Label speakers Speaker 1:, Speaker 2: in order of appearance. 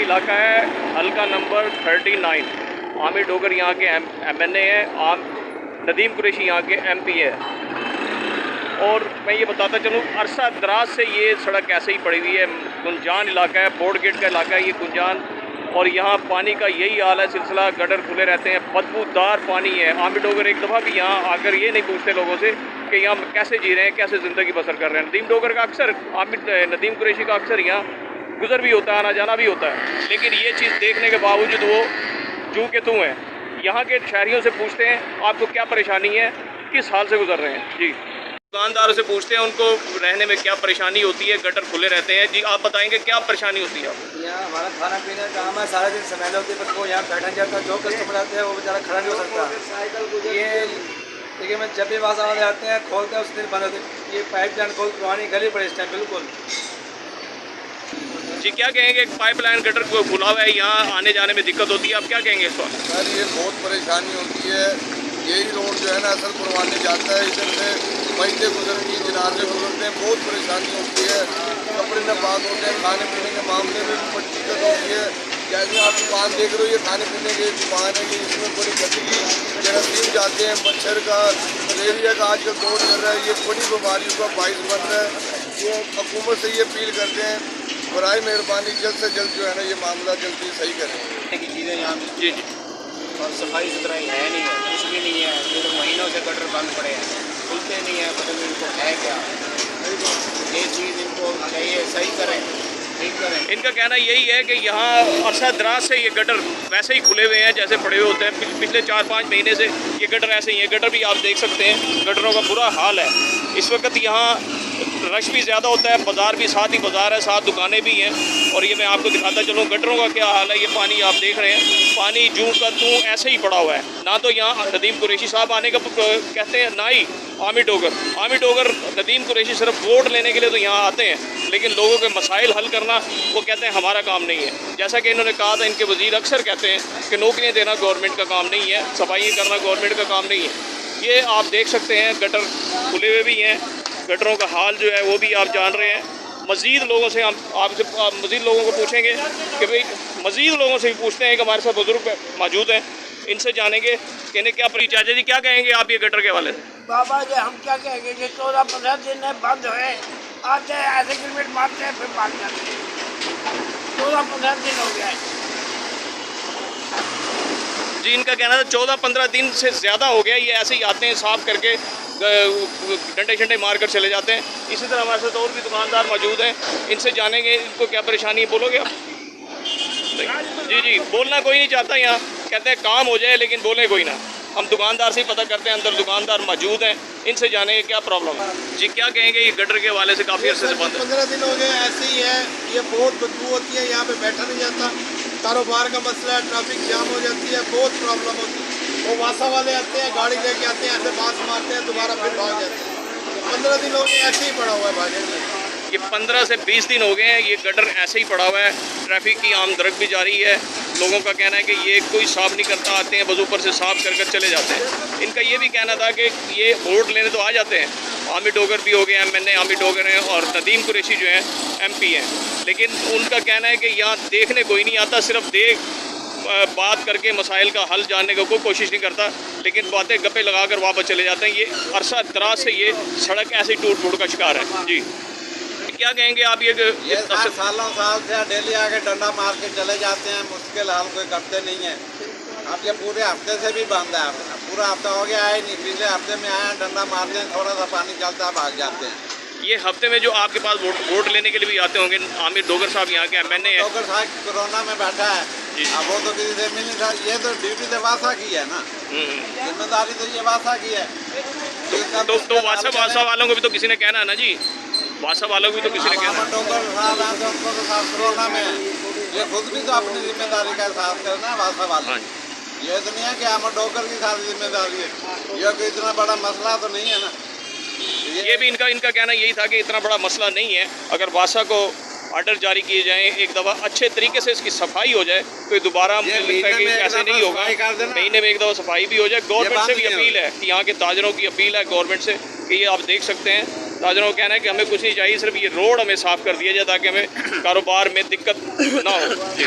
Speaker 1: इलाका है हल्का नंबर 39। आमिर डोगर यहाँ के MNA हैं, नदीम कुरैशी यहाँ के MP है। और मैं ये बताता चलूँ, अरसा दराज से ये सड़क ऐसे ही पड़ी हुई है। गुंजान इलाका है, बोर्ड गेट का इलाका है ये गुंजान, और यहाँ पानी का यही हाल है सिलसिला। गटर खुले रहते हैं, बदबूदार पानी है। आमिर डोगर एक दफ़ा भी यहाँ आकर ये नहीं पूछते लोगों से कि यहाँ कैसे जी रहे हैं, कैसे ज़िंदगी बसर कर रहे हैं। नदीम डोगर का अक्सर, नदीम कुरैशी का अक्सर यहाँ गुज़र भी होता है, आना जाना भी होता है, लेकिन ये चीज़ देखने के बावजूद वो जू के तू हैं। यहाँ के शहरियों से पूछते हैं आपको क्या परेशानी है, किस हाल से गुजर रहे हैं। जी, दुकानदारों से पूछते हैं उनको रहने में क्या परेशानी होती है, गटर खुले रहते हैं। जी, आप बताएंगे क्या परेशानी होती है?
Speaker 2: यहाँ हमारा खाना पीना काम है, सारा दिन समय होती है, पर वो यहाँ बैठा जाता है। जो कस्टमर आते हैं वो बेचारा खड़ा नहीं हो सकता। ये देखिए, मैं जब भी वहाँ वाले आते हैं खोलते हैं, उस दिन बंद होते हैं। ये पाइप लाइन बहुत पुरानी गली पड़ी इस टाइम बिल्कुल।
Speaker 1: जी, क्या कहेंगे? पाइप लाइन गटर को खुला हुआ है, यहाँ आने जाने में दिक्कत होती है, आप क्या कहेंगे इस वक्त?
Speaker 3: सर, ये बहुत परेशानी होती है। यही रोड जो है ना असल पुरवाने जाता है, इधर से महीने गुजरती है, जनाजे गुजरते हैं, बहुत परेशानी होती है। कपड़े में बात होते हैं, खाने पीने के मामले में भी बड़ी दिक्कत होती है। जैसे आप दुकान देख रहे हो, ये खाने पीने की दुकान है कि इसमें बड़ी गंदगी जरासीम जाते हैं, मच्छर का, मलेरिया का आजकल दौर चल रहा है। ये बड़ी बीमारियों का बाइस बन रहा है। ये हुकूमत से ये अपील करते हैं, बराए मेहरबानी जल्द से जल्द जो है ना ये मामला जल्दी सही करें।
Speaker 4: की चीज़ें यहाँ
Speaker 1: जी जी,
Speaker 4: और सफाई सुथराई है नहीं है, कुछ भी नहीं है। ये तो महीनों से गटर बंद पड़े हैं, खुलते नहीं है। पता नहीं इनको है क्या, ये चीज़ इनको चाहिए सही करें, ठीक करें।
Speaker 1: इनका कहना यही है कि यहाँ अरसा दराज से ये गटर वैसे ही खुले हुए हैं जैसे पड़े हुए होते हैं। पिछले 4-5 महीने से ये गटर ऐसे ही है। गटर भी आप देख सकते हैं, गटरों का बुरा हाल है। इस वक्त यहाँ रश भी ज़्यादा होता है, बाज़ार भी साथ ही बाज़ार है, साथ दुकानें भी हैं। और ये मैं आपको दिखाता चलूँ गटरों का क्या हाल है। ये पानी आप देख रहे हैं, पानी जूं का तूं ऐसे ही पड़ा हुआ है। ना तो यहाँ नदीम कुरैशी साहब आने का कहते हैं, ना ही आमिर डोगर। नदीम कुरैशी सिर्फ वोट लेने के लिए तो यहाँ आते हैं, लेकिन लोगों के मसाइल हल करना वो कहते हैं हमारा काम नहीं है। जैसा कि इन्होंने कहा था, इनके वज़ीर अक्सर कहते हैं कि नौकरियाँ देना गवर्नमेंट का काम नहीं है, सफाई करना गवर्नमेंट का काम नहीं है। ये आप देख सकते हैं, गटर खुले हुए भी हैं। गटरों का हाल जो है वो भी आप जान रहे हैं। मज़ीद लोगों से हम आपसे मज़ीद लोगों को पूछेंगे कि भाई, मज़ीद लोगों से भी पूछते हैं कि हमारे साथ बुजुर्ग मौजूद हैं, इनसे जानेंगे कि इन्हें क्या। चाचा जी, क्या कहेंगे आप ये गटर के हवाले से?
Speaker 5: बाबा जी, हम क्या कहेंगे कि 14-15 दिन बंद हुए, आते हैं ऐसे किलोमीटर मारते हैं, फिर भाग जाते हैं। 14-15 दिन हो गया है।
Speaker 1: जी, इनका कहना था 14-15 दिन से ज़्यादा हो गया। ये ऐसे ही आते हैं, साफ़ करके डंडे शंडे मार कर चले जाते हैं। इसी तरह हमारे साथ और भी दुकानदार मौजूद हैं, इनसे जानेंगे इनको क्या परेशानी है। बोलोगे आप? जी जी, बोलना कोई नहीं चाहता यहाँ, कहते हैं काम हो जाए लेकिन बोले कोई ना। हम दुकानदार से ही पता करते हैं, अंदर दुकानदार मौजूद हैं, इनसे जानेंगे क्या प्रॉब्लम है। जी, क्या कहेंगे? ये गटर के हवाले से काफ़ी अर्से से बंद है।
Speaker 3: 15 दिन हो गए ऐसे ही है। ये बहुत बदबू होती है, यहाँ पे बैठा नहीं जाता। कारोबार का मसला है, ट्रैफिक जाम हो जाती है, बहुत प्रॉब्लम होती है। वो वासा वाले आते हैं, गाड़ी लेके आते हैं, ऐसे बास मारते हैं, दोबारा फिर भाग जाते हैं। 15 दिन हो गए ऐसे ही पड़ा हुआ है भागे।
Speaker 1: ये 15 से 20 दिन हो गए हैं, ये गटर ऐसे ही पड़ा हुआ है। ट्रैफिक की आमदरक भी जारी है। लोगों का कहना है कि ये कोई साफ़ नहीं करता, आते हैं बस ऊपर से साफ़ कर कर चले जाते हैं। इनका ये भी कहना था कि ये वोट लेने तो आ जाते हैं। आमिर डोगर भी हो गए MNA, आमिर डोगर हैं, और नदीम कुरैशी जो हैं MP हैं, लेकिन उनका कहना है कि यहाँ देखने कोई नहीं आता, सिर्फ बात करके मसाइल का हल जानने का कोई कोशिश नहीं करता, लेकिन बातें गप्पे लगा कर वापस चले जाते हैं। ये अरसा दराज से ये सड़क ऐसे टूट फूट का शिकार है। जी, क्या कहेंगे आप? ये
Speaker 4: सालों साल से डेली आके डंडा मार के चले जाते हैं, मुश्किल हाल कोई करते नहीं है। अब ये पूरे हफ्ते से भी बंद है, पूरा हफ्ता हो गया है नहीं। पिछले हफ्ते में आए, डंडा मारते हैं, थोड़ा सा पानी चलता है, भाग जाते हैं।
Speaker 1: ये हफ्ते में जो आपके पास वोट लेने के लिए भी आते होंगे, आमिर डोगर साहब यहाँ के MNA हैं।
Speaker 4: डोगर साहब कोरोना में बैठा है, अब वो तो किसी से मिल नहीं रहा। ये तो ड्यूटी से वासा की है ना, जिम्मेदारी तो ये वासा की है।
Speaker 1: तो वासा वालों को भी तो किसी ने कहना है ना जी, वासा वालों को भी तो किसी ने कहना है।
Speaker 4: डोगर साहब आते हैं, उनको तो साफ कोरोना में ये खुद भी तो अपनी जिम्मेदारी का एहसास करना है वासा वाले। ये तो नहीं है कि आमिर डोगर की सारी जिम्मेदारी है। ये कोई इतना बड़ा मसला तो नहीं है ना।
Speaker 1: ये भी इनका कहना यही था कि इतना बड़ा मसला नहीं है। अगर वासा को ऑर्डर जारी किए जाएँ, एक दफ़ा अच्छे तरीके से इसकी सफाई हो जाए, तो दोबारा मुझे लगता है कि ऐसे नहीं होगा। महीने में एक दफ़ा सफाई भी हो जाए। गवर्नमेंट से भी अपील है कि यहाँ के ताजरों की अपील है गवर्नमेंट से कि ये आप देख सकते हैं, ताजरों का कहना है कि हमें कुछ नहीं चाहिए, सिर्फ ये रोड हमें साफ़ कर दिया जाए ताकि हमें कारोबार में दिक्कत ना हो। जी।